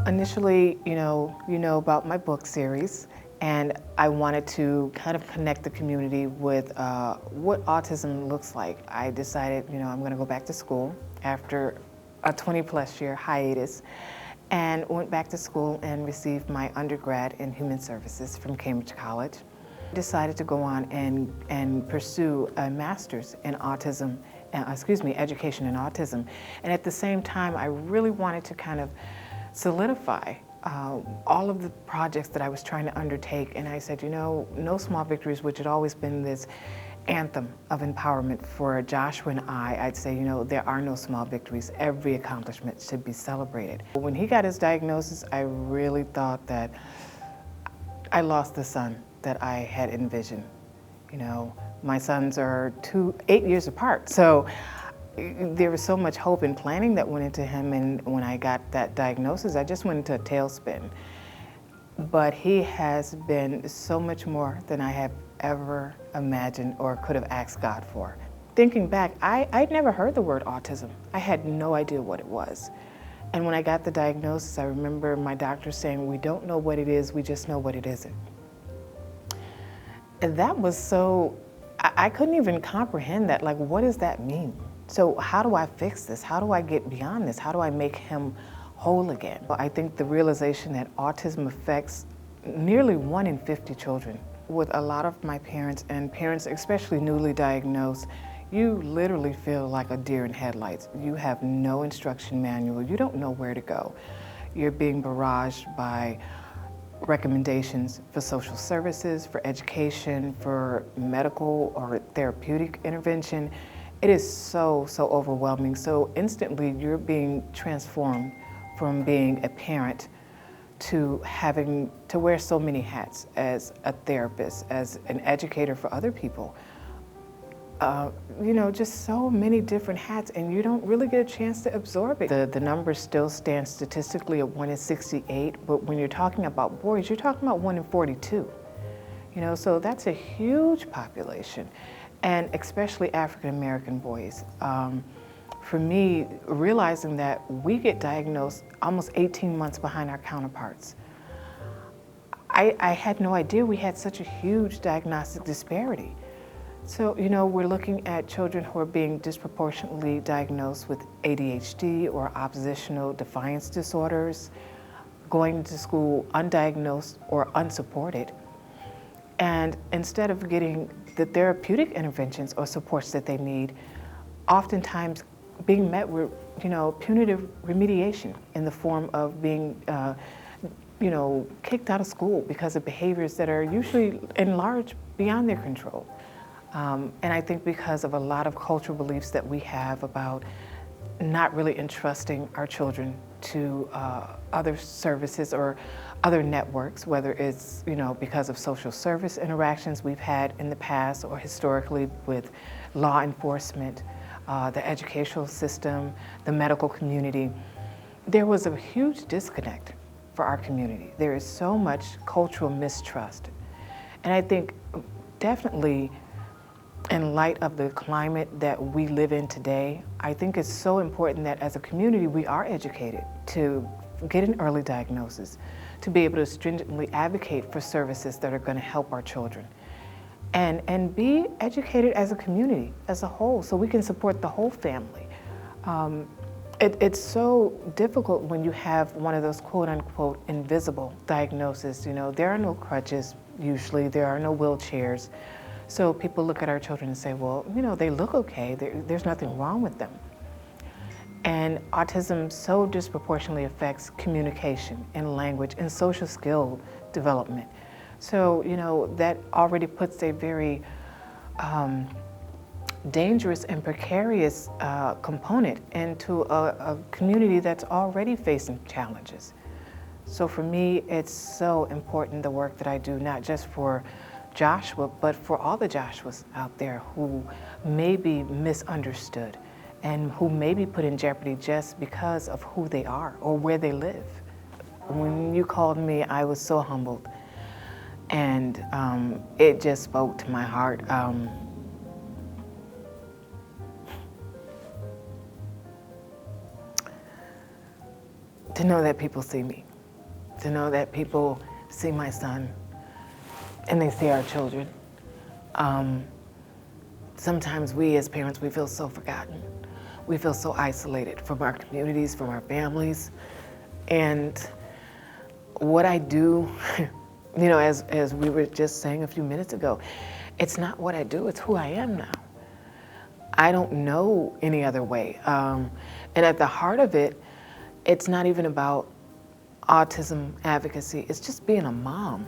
Initially, you know about my book series, and I wanted to kind of connect the community with what autism looks like. I decided, I'm going to go back to school after a 20-plus year hiatus, and went back to school and received my undergrad in human services from Cambridge College. I decided to go on and pursue a master's in autism, education in autism. And at the same time, I really wanted to kind of solidify all of the projects that I was trying to undertake. And I said, no small victories, which had always been this anthem of empowerment for Joshua and I'd say, there are no small victories. Every accomplishment should be celebrated. When he got his diagnosis, I really thought that I lost the son that I had envisioned. My sons are 8 years apart. So there was so much hope and planning that went into him, and when I got that diagnosis, I just went into a tailspin. But he has been so much more than I have ever imagined or could have asked God for. Thinking back, I'd never heard the word autism. I had no idea what it was. And when I got the diagnosis, I remember my doctor saying, we don't know what it is, we just know what it isn't. And that was so, I couldn't even comprehend that. Like, what does that mean? So how do I fix this? How do I get beyond this? How do I make him whole again? Well, I think the realization that autism affects nearly 1 in 50 children. With a lot of my parents, and parents especially newly diagnosed, you literally feel like a deer in headlights. You have no instruction manual. You don't know where to go. You're being barraged by recommendations for social services, for education, for medical or therapeutic intervention. It is so overwhelming. So instantly you're being transformed from being a parent to having to wear so many hats as a therapist, as an educator for other people. Just so many different hats, and you don't really get a chance to absorb it. The numbers still stand statistically at 1 in 68, but when you're talking about boys, you're talking about 1 in 42. So that's a huge population, and especially African American boys. For me, realizing that we get diagnosed almost 18 months behind our counterparts, I had no idea we had such a huge diagnostic disparity. So, we're looking at children who are being disproportionately diagnosed with ADHD or oppositional defiance disorders, going to school undiagnosed or unsupported. And instead of getting the therapeutic interventions or supports that they need, oftentimes being met with, punitive remediation in the form of being, kicked out of school because of behaviors that are usually in large beyond their control. And I think because of a lot of cultural beliefs that we have about not really entrusting our children to other services or other networks, whether it's, because of social service interactions we've had in the past or historically with law enforcement, the educational system, the medical community. There was a huge disconnect for our community. There is so much cultural mistrust. And I think definitely in light of the climate that we live in today, I think it's so important that as a community we are educated to get an early diagnosis, to be able to stringently advocate for services that are going to help our children, and be educated as a community as a whole so we can support the whole family. It's so difficult when you have one of those quote unquote invisible diagnoses. There are no crutches usually, there are no wheelchairs. So people look at our children and say, well, they look okay, there's nothing wrong with them. And autism so disproportionately affects communication and language and social skill development. So, that already puts a very dangerous and precarious component into a community that's already facing challenges. So for me, it's so important, the work that I do, not just for Joshua, but for all the Joshuas out there who may be misunderstood and who may be put in jeopardy just because of who they are or where they live. When you called me, I was so humbled And it just spoke to my heart. To know that people see me, to know that people see my son and they see our children. Sometimes we as parents, we feel so forgotten. We feel so isolated from our communities, from our families. And what I do, you know, as we were just saying a few minutes ago, it's not what I do, it's who I am now. I don't know any other way. And at the heart of it, it's not even about autism advocacy, it's just being a mom.